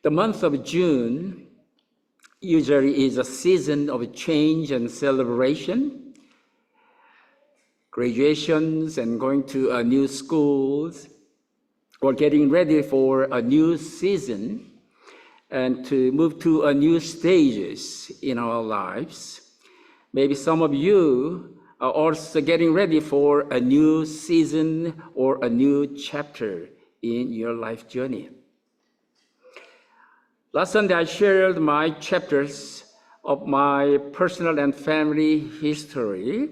The month of June usually is a season of change and celebration, graduations and going to new schools, or getting ready for a new season and to move to a new stages in our lives. Maybe some of you are also getting ready for a new season or a new chapter in your life journey. Last Sunday, I shared my chapters of my personal and family history.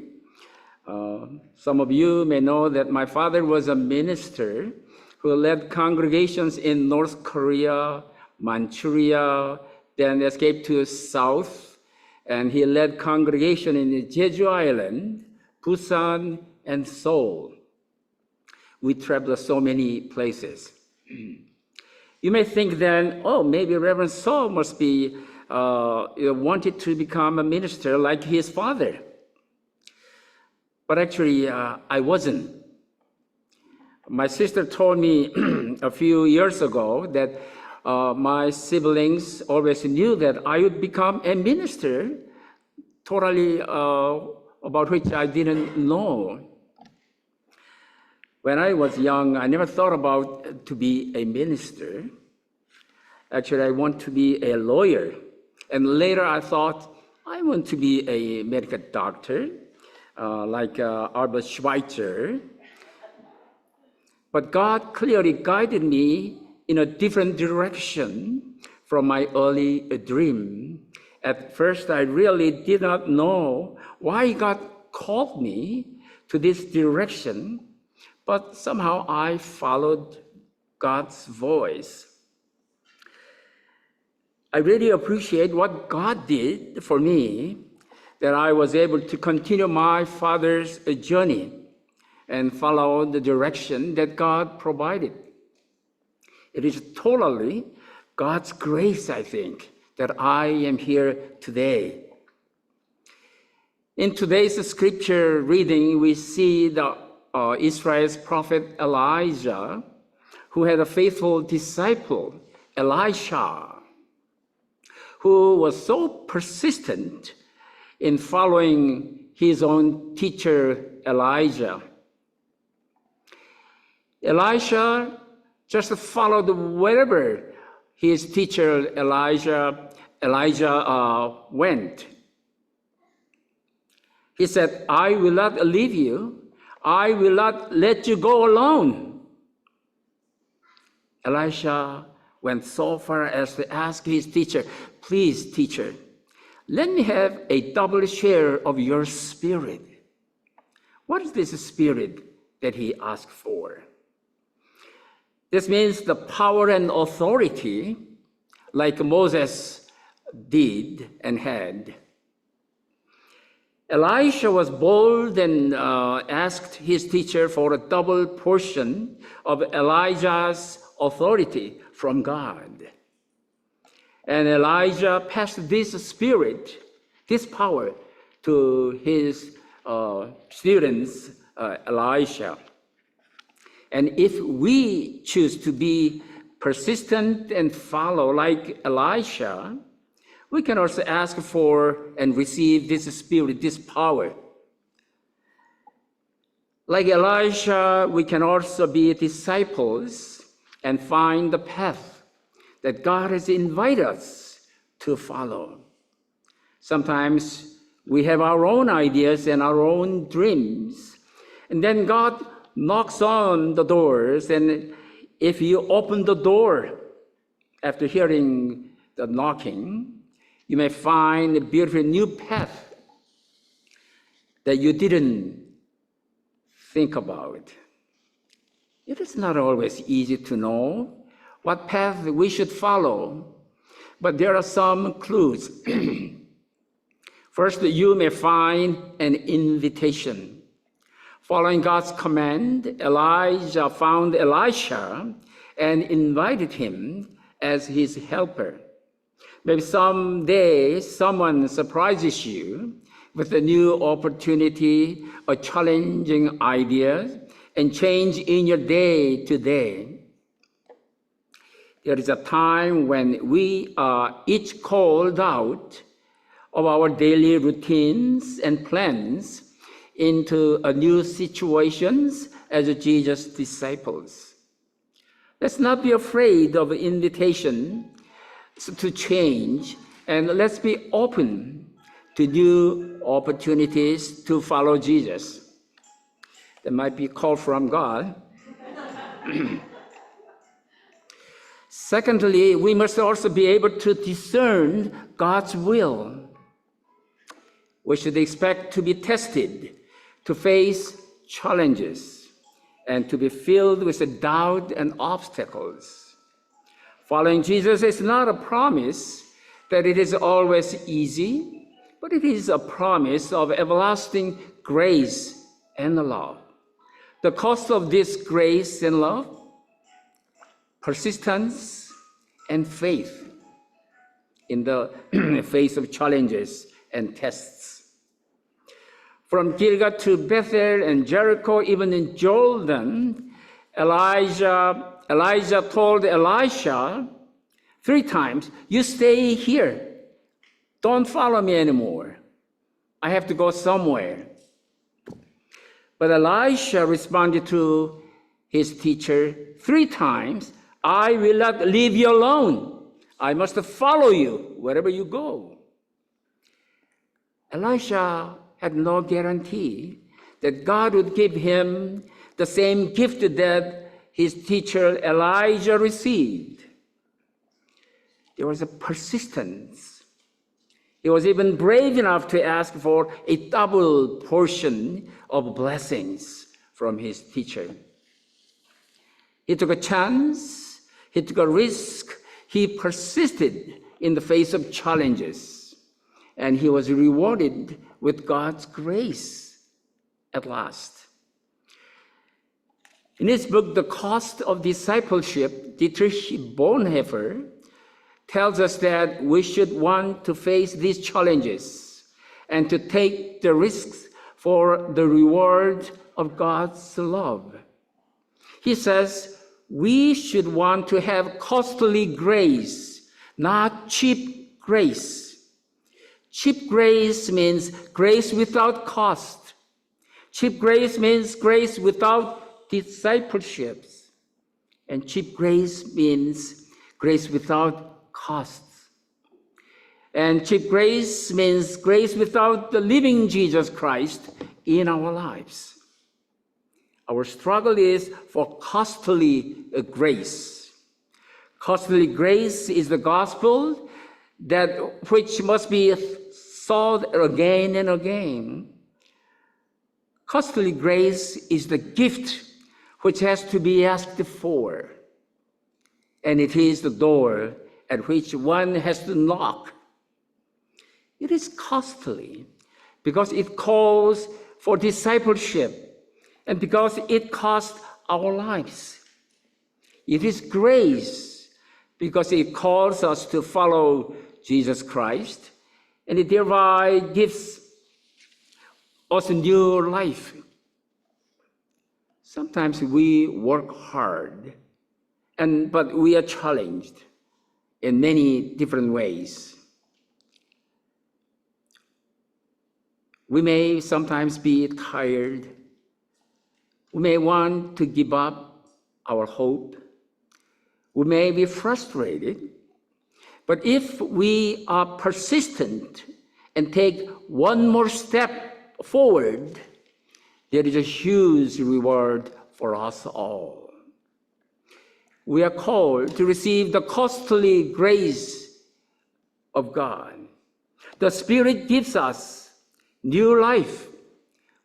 Some of you may know that my father was a minister who led congregations in North Korea, Manchuria, then escaped to South, and he led congregation in Jeju Island, Busan, and Seoul. We traveled so many places. You may think then, oh, maybe Reverend Saul must be wanted to become a minister like his father. But actually, I wasn't. My sister told me a few years ago that my siblings always knew that I would become a minister, totally about which I didn't know. When I was young, I never thought about to be a minister. Actually, I want to be a lawyer. And later I thought, I want to be a medical doctor, like Albert Schweitzer. But God clearly guided me in a different direction from my early dream. At first, I really did not know why God called me to this direction, but somehow I followed God's voice. I really appreciate what God did for me, that I was able to continue my father's journey and follow the direction that God provided. It is totally God's grace, I think, that I am here today. In today's scripture reading, we see Israel's prophet Elijah, who had a faithful disciple, Elisha, who was so persistent in following his own teacher, Elijah. Elisha just followed wherever his teacher Elijah went. He said, I will not leave you. I will not let you go alone. Elisha went so far as to ask his teacher, please, teacher, let me have a double share of your spirit. What is this spirit that he asked for? This means the power and authority like Moses did and had. Elisha was bold and asked his teacher for a double portion of Elijah's authority from God. And Elijah passed this spirit, this power, to his students, Elisha. And if we choose to be persistent and follow like Elisha, we can also ask for and receive this spirit, this power. Like Elisha, we can also be disciples and find the path that God has invited us to follow. Sometimes we have our own ideas and our own dreams, and then God knocks on the doors, and if you open the door after hearing the knocking, you may find a beautiful new path that you didn't think about. It is not always easy to know what path we should follow, but there are some clues. First, you may find an invitation. Following God's command, Elijah found Elisha and invited him as his helper. Maybe someday someone surprises you with a new opportunity, a challenging idea, and change in your day to day. There is a time when we are each called out of our daily routines and plans into new situations as Jesus' disciples. Let's not be afraid of invitation to change, and let's be open to new opportunities to follow Jesus. That might be a call from God. Secondly, we must also be able to discern God's will. We should expect to be tested, to face challenges, and to be filled with doubt and obstacles. Following Jesus is not a promise that it is always easy, but it is a promise of everlasting grace and love. The cost of this grace and love, persistence and faith in the face of challenges and tests. From Gilgal to Bethel and Jericho, even in Jordan, Elijah told Elisha 3 times, "You stay here. Don't follow me anymore. I have to go somewhere." But Elisha responded to his teacher 3 times, "I will not leave you alone. I must follow you wherever you go." Elisha had no guarantee that God would give him the same gift that his teacher Elijah received. There was a persistence. He was even brave enough to ask for a double portion of blessings from his teacher. He took a chance, he took a risk, he persisted in the face of challenges, and he was rewarded with God's grace at last. In his book, The Cost of Discipleship, Dietrich Bonhoeffer tells us that we should want to face these challenges and to take the risks for the reward of God's love. He says we should want to have costly grace, not cheap grace. Cheap grace means grace without cost. Cheap grace means grace without discipleships. And cheap grace means grace without costs. And cheap grace means grace without the living Jesus Christ in our lives. Our struggle is for costly grace. Costly grace is the gospel which must be sought again and again. Costly grace is the gift which has to be asked for, and it is the door at which one has to knock. It is costly because it calls for discipleship and because it costs our lives. It is grace because it calls us to follow Jesus Christ, and it thereby gives us a new life. Sometimes we work hard, but we are challenged in many different ways. We may sometimes be tired. We may want to give up our hope. We may be frustrated. But if we are persistent and take one more step forward, there is a huge reward for us all. We are called to receive the costly grace of God. The Spirit gives us new life.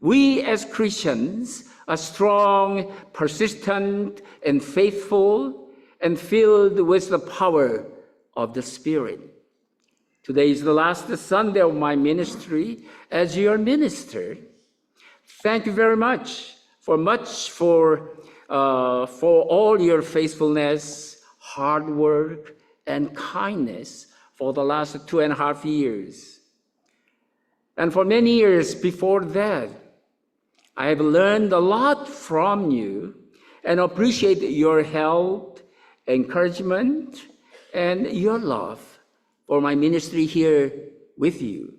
We as Christians are strong, persistent, and faithful, and filled with the power of the Spirit. Today is the last Sunday of my ministry as your minister. Thank you very much for all your faithfulness, hard work, and kindness for the last 2.5 years. And for many years before that, I have learned a lot from you and appreciate your help encouragement, and your love for my ministry here with you.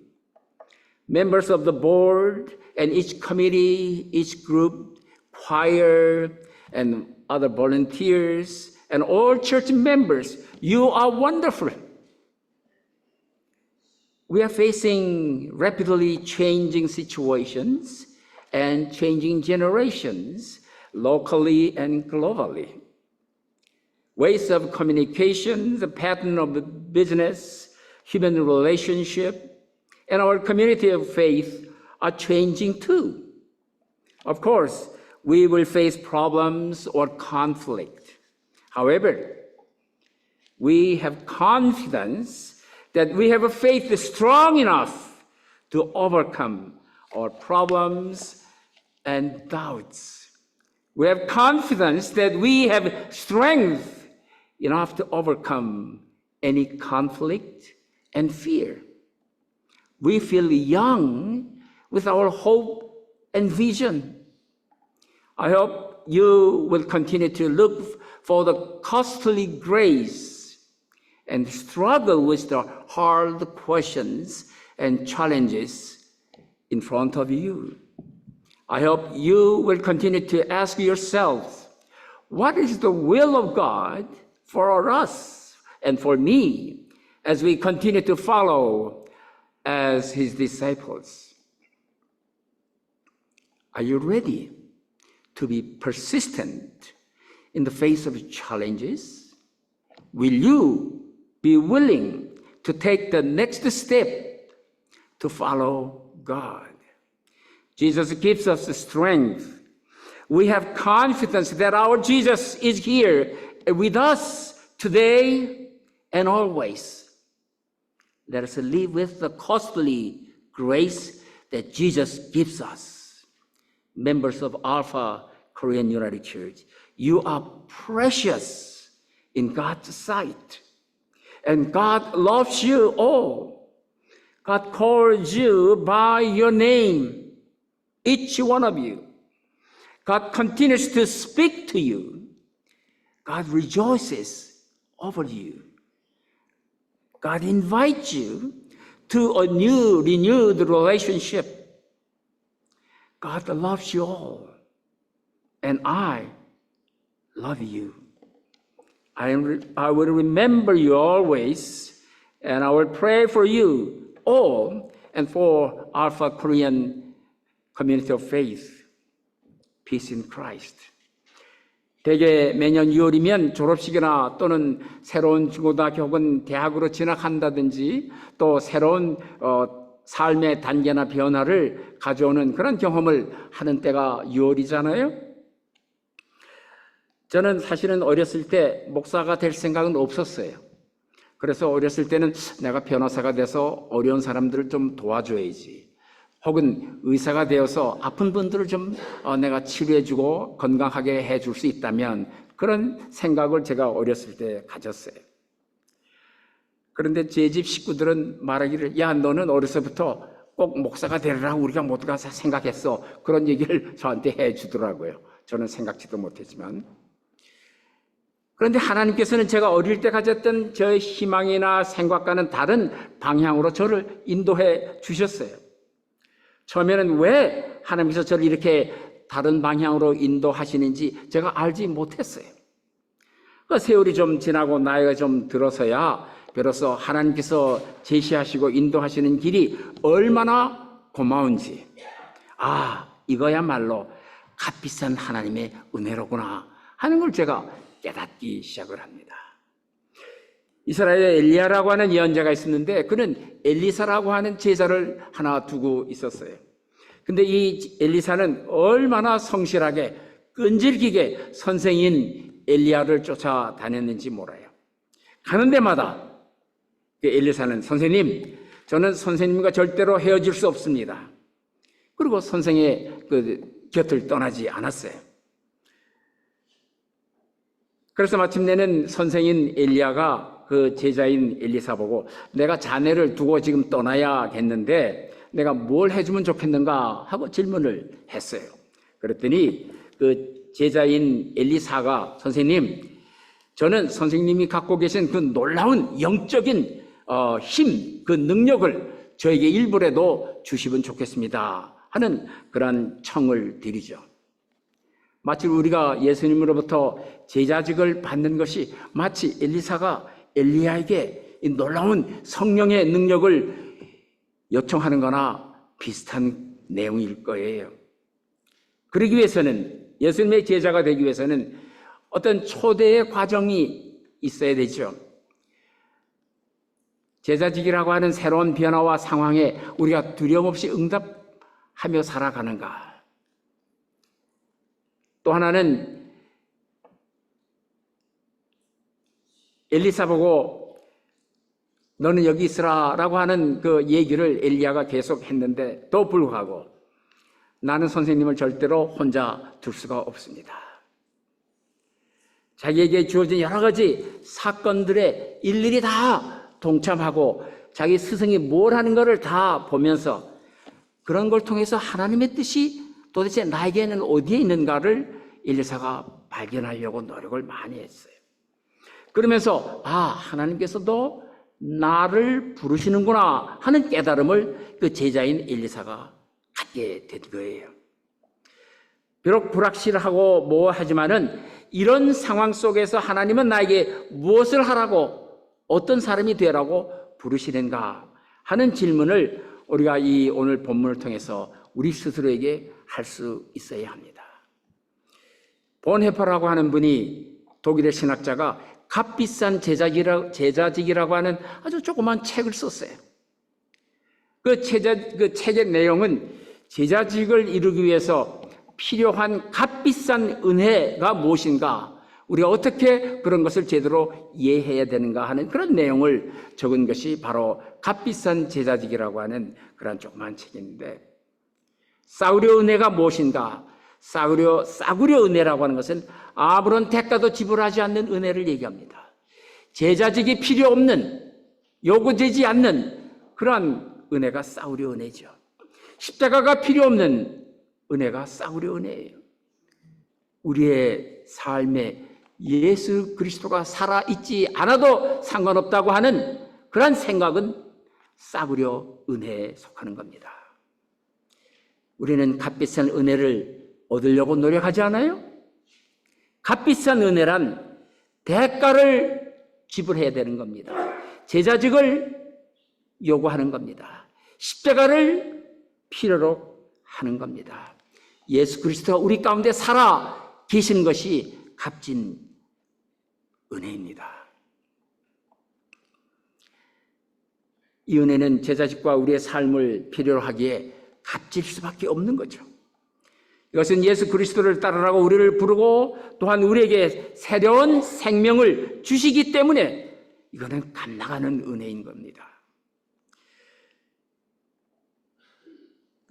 Members of the board and each committee, each group, choir, and other volunteers, and all church members, you are wonderful. We are facing rapidly changing situations and changing generations, locally and globally. Ways of communication, the pattern of business, human relationship, and our community of faith are changing too. Of course, we will face problems or conflict. However, we have confidence that we have a faith strong enough to overcome our problems and doubts. We have confidence that we have strength enough to overcome any conflict and fear. We feel young with our hope and vision. I hope you will continue to look for the costly grace and struggle with the hard questions and challenges in front of you. I hope you will continue to ask yourselves, what is the will of God for us and for me as we continue to follow as his disciples? Are you ready to be persistent in the face of challenges? Will you be willing to take the next step to follow God? Jesus gives us the strength. We have confidence that our Jesus is here with us today and always. Let us live with the costly grace that Jesus gives us. Members of Alpha Korean United Church, you are precious in God's sight. And God loves you all. God calls you by your name, each one of you. God continues to speak to you. God rejoices over you. God invites you to a new, renewed relationship. God loves you all. And I love you. I will remember you always, and I will pray for you all and for Alpha Korean Community of Faith. Peace in Christ. 대개 매년 6월이면 졸업식이나 또는 새로운 중고등학교 혹은 대학으로 진학한다든지 또 새로운 삶의 단계나 변화를 가져오는 그런 경험을 하는 때가 6월이잖아요. 저는 사실은 어렸을 때 목사가 될 생각은 없었어요. 그래서 어렸을 때는 내가 변호사가 돼서 어려운 사람들을 좀 도와줘야지. 혹은 의사가 되어서 아픈 분들을 좀 내가 치료해주고 건강하게 해줄 수 있다면 그런 생각을 제가 어렸을 때 가졌어요. 그런데 제 집 식구들은 말하기를 야 너는 어려서부터 꼭 목사가 되리라고 우리가 모두가 생각했어. 그런 얘기를 저한테 해주더라고요. 저는 생각지도 못했지만. 그런데 하나님께서는 제가 어릴 때 가졌던 저의 희망이나 생각과는 다른 방향으로 저를 인도해 주셨어요. 처음에는 왜 하나님께서 저를 이렇게 다른 방향으로 인도하시는지 제가 알지 못했어요. 그 세월이 좀 지나고 나이가 좀 들어서야 비로소 하나님께서 제시하시고 인도하시는 길이 얼마나 고마운지, 이거야말로 값비싼 하나님의 은혜로구나 하는 걸 제가 깨닫기 시작을 합니다. 이스라엘에 엘리야라고 하는 예언자가 있었는데 그는 엘리사라고 하는 제자를 하나 두고 있었어요. 근데 이 엘리사는 얼마나 성실하게 끈질기게 선생인 엘리야를 쫓아다녔는지 몰라요. 가는 데마다 그 엘리사는 선생님, 저는 선생님과 절대로 헤어질 수 없습니다. 그리고 선생의 그 곁을 떠나지 않았어요. 그래서 마침내는 선생인 엘리야가 그 제자인 엘리사 보고 내가 자네를 두고 지금 떠나야겠는데 내가 뭘 해주면 좋겠는가 하고 질문을 했어요. 그랬더니 그 제자인 엘리사가 선생님, 저는 선생님이 갖고 계신 그 놀라운 영적인 힘, 그 능력을 저에게 일부라도 주시면 좋겠습니다 하는 그런 청을 드리죠. 마치 우리가 예수님으로부터 제자직을 받는 것이 마치 엘리사가 엘리야에게 이 놀라운 성령의 능력을 요청하는 거나 비슷한 내용일 거예요. 그러기 위해서는, 예수님의 제자가 되기 위해서는 어떤 초대의 과정이 있어야 되죠. 제자직이라고 하는 새로운 변화와 상황에 우리가 두려움 없이 응답하며 살아가는가. 또 하나는 엘리사 보고 너는 여기 있으라 라고 하는 그 얘기를 엘리야가 계속 했는데 또 불구하고 나는 선생님을 절대로 혼자 둘 수가 없습니다. 자기에게 주어진 여러 가지 사건들에 일일이 다 동참하고 자기 스승이 뭘 하는 것을 다 보면서 그런 걸 통해서 하나님의 뜻이 도대체 나에게는 어디에 있는가를 엘리사가 발견하려고 노력을 많이 했어요. 그러면서 하나님께서도 나를 부르시는구나 하는 깨달음을 그 제자인 엘리사가 갖게 된 거예요. 비록 불확실하고 하지만은 이런 상황 속에서 하나님은 나에게 무엇을 하라고, 어떤 사람이 되라고 부르시는가 하는 질문을 우리가 이 오늘 본문을 통해서 우리 스스로에게 할 수 있어야 합니다. 본헤퍼라고 하는 분이, 독일의 신학자가 값비싼 제자직이라고 하는 아주 조그만 책을 썼어요. 그 책의 내용은 제자직을 이루기 위해서 필요한 값비싼 은혜가 무엇인가, 우리가 어떻게 그런 것을 제대로 이해해야 되는가 하는 그런 내용을 적은 것이 바로 값비싼 제자직이라고 하는 그런 조그만 책인데, 싸구려 은혜가 무엇인가? 싸구려 은혜라고 하는 것은 아무런 대가도 지불하지 않는 은혜를 얘기합니다. 제자직이 필요 없는, 요구되지 않는 그러한 은혜가 싸구려 은혜죠. 십자가가 필요 없는 은혜가 싸구려 은혜예요. 우리의 삶에 예수 그리스도가 살아있지 않아도 상관없다고 하는 그런 생각은 싸구려 은혜에 속하는 겁니다. 우리는 값비싼 은혜를 얻으려고 노력하지 않아요? 값비싼 은혜란 대가를 지불해야 되는 겁니다. 제자직을 요구하는 겁니다. 십자가를 필요로 하는 겁니다. 예수 그리스도가 우리 가운데 살아 계신 것이 값진 은혜입니다. 이 은혜는 제자직과 우리의 삶을 필요로 하기에 값질 수밖에 없는 거죠. 이것은 예수 그리스도를 따르라고 우리를 부르고 또한 우리에게 새로운 생명을 주시기 때문에 이거는 감당하는 은혜인 겁니다.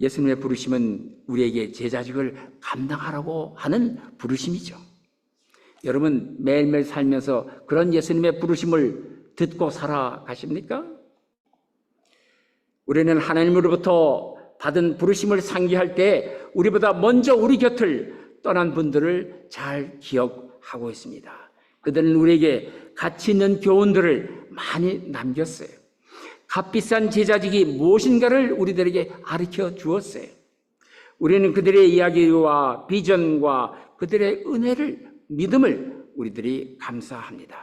예수님의 부르심은 우리에게 제자직을 감당하라고 하는 부르심이죠. 여러분 매일매일 살면서 그런 예수님의 부르심을 듣고 살아가십니까? 우리는 하나님으로부터 받은 부르심을 상기할 때 우리보다 먼저 우리 곁을 떠난 분들을 잘 기억하고 있습니다. 그들은 우리에게 가치 있는 교훈들을 많이 남겼어요. 값비싼 제자직이 무엇인가를 우리들에게 가르쳐 주었어요. 우리는 그들의 이야기와 비전과 그들의 은혜를, 믿음을 우리들이 감사합니다.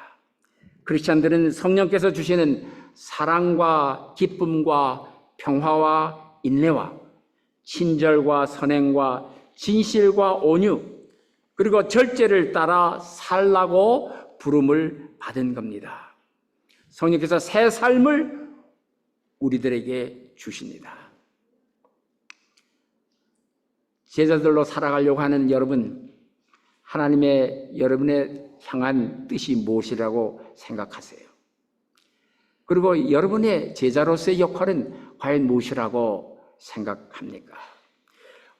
크리스찬들은 성령께서 주시는 사랑과 기쁨과 평화와 인내와 친절과 선행과 진실과 온유 그리고 절제를 따라 살라고 부름을 받은 겁니다. 성령께서 새 삶을 우리들에게 주십니다. 제자들로 살아가려고 하는 여러분, 하나님의 여러분의 향한 뜻이 무엇이라고 생각하세요? 그리고 여러분의 제자로서의 역할은 과연 무엇이라고 생각합니까?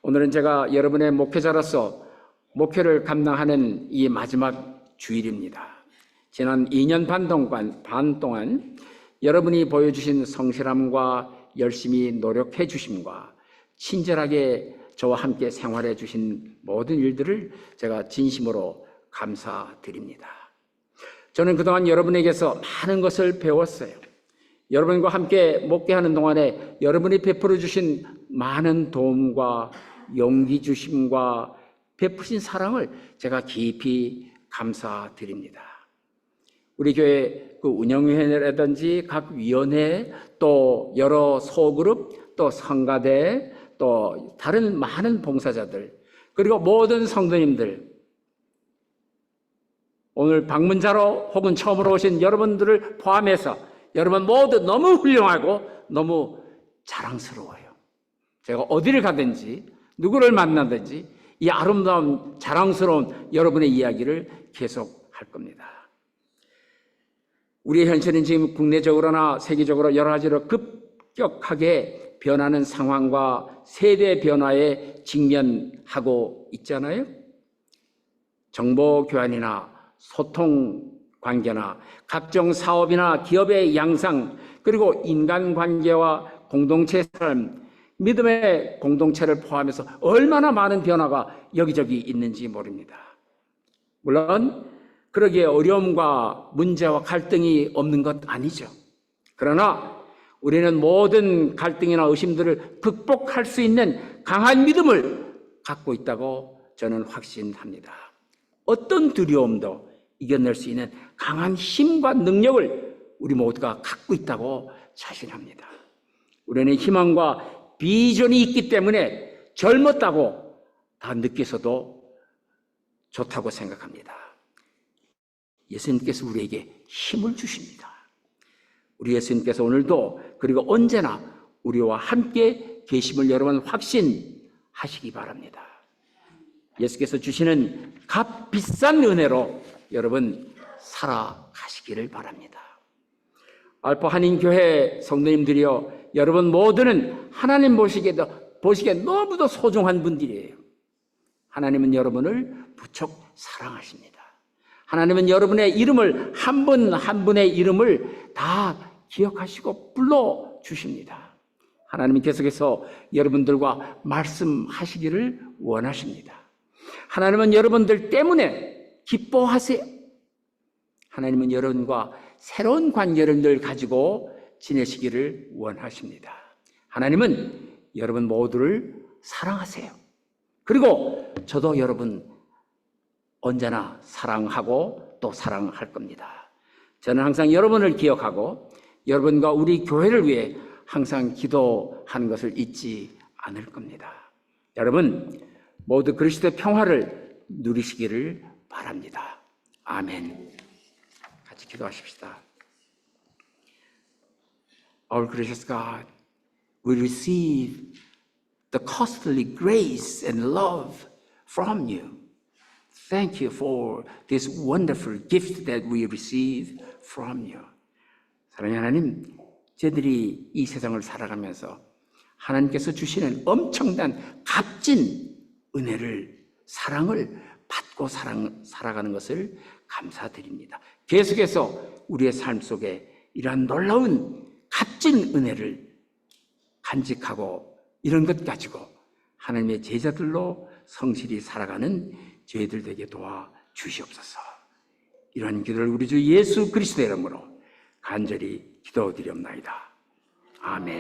오늘은 제가 여러분의 목회자로서 목회를 감당하는 이 마지막 주일입니다. 지난 2년 반 동안 여러분이 보여주신 성실함과 열심히 노력해 주심과 친절하게 저와 함께 생활해 주신 모든 일들을 제가 진심으로 감사드립니다. 저는 그동안 여러분에게서 많은 것을 배웠어요. 여러분과 함께 목회하는 동안에 여러분이 베풀어 주신 많은 도움과 용기 주심과 베푸신 사랑을 제가 깊이 감사드립니다. 우리 교회 그 운영위원회라든지 각 위원회, 또 여러 소그룹, 또 성가대, 또 다른 많은 봉사자들, 그리고 모든 성도님들, 오늘 방문자로 혹은 처음으로 오신 여러분들을 포함해서 여러분 모두 너무 훌륭하고 너무 자랑스러워요. 제가 어디를 가든지 누구를 만나든지 이 아름다운 자랑스러운 여러분의 이야기를 계속할 겁니다. 우리의 현실은 지금 국내적으로나 세계적으로 여러 가지로 급격하게 변하는 상황과 세대 변화에 직면하고 있잖아요. 정보 교환이나 소통 관계나 각종 사업이나 기업의 양상, 그리고 인간관계와 공동체 삶, 믿음의 공동체를 포함해서 얼마나 많은 변화가 여기저기 있는지 모릅니다. 물론 그러기에 어려움과 문제와 갈등이 없는 것 아니죠. 그러나 우리는 모든 갈등이나 의심들을 극복할 수 있는 강한 믿음을 갖고 있다고 저는 확신합니다. 어떤 두려움도 이겨낼 수 있는 강한 힘과 능력을 우리 모두가 갖고 있다고 자신합니다. 우리는 희망과 비전이 있기 때문에 젊었다고 다 느껴서도 좋다고 생각합니다. 예수님께서 우리에게 힘을 주십니다. 우리 예수님께서 오늘도 그리고 언제나 우리와 함께 계심을 여러분 확신하시기 바랍니다. 예수께서 주시는 값비싼 은혜로 여러분 살아가시기를 바랍니다. 알포 한인교회 성도님들이여, 여러분 모두는 하나님 보시기에 너무도 소중한 분들이에요. 하나님은 여러분을 무척 사랑하십니다. 하나님은 여러분의 이름을 한 분 한 분의 이름을 다 기억하시고 불러주십니다. 하나님은 계속해서 여러분들과 말씀하시기를 원하십니다. 하나님은 여러분들 때문에 기뻐하세요. 하나님은 여러분과 새로운 관계를 늘 가지고 지내시기를 원하십니다. 하나님은 여러분 모두를 사랑하세요. 그리고 저도 여러분 언제나 사랑하고 또 사랑할 겁니다. 저는 항상 여러분을 기억하고 여러분과 우리 교회를 위해 항상 기도하는 것을 잊지 않을 겁니다. 여러분 모두 그리스도의 평화를 누리시기를 바랍니다. 아멘. 같이 기도하십시다. Our gracious God, we receive the costly grace and love from you. Thank you for this wonderful gift that we receive from you. 사랑하는 하나님, 저희들이 이 세상을 살아가면서 하나님께서 주시는 엄청난 값진 은혜를, 사랑을 받고 살아가는 것을 감사드립니다. 계속해서 우리의 삶 속에 이러한 놀라운 값진 은혜를 간직하고 이런 것 가지고 하나님의 제자들로 성실히 살아가는 저희들 되게 도와주시옵소서. 이러한 기도를 우리 주 예수 그리스도의 이름으로 간절히 기도드리옵나이다. 아멘.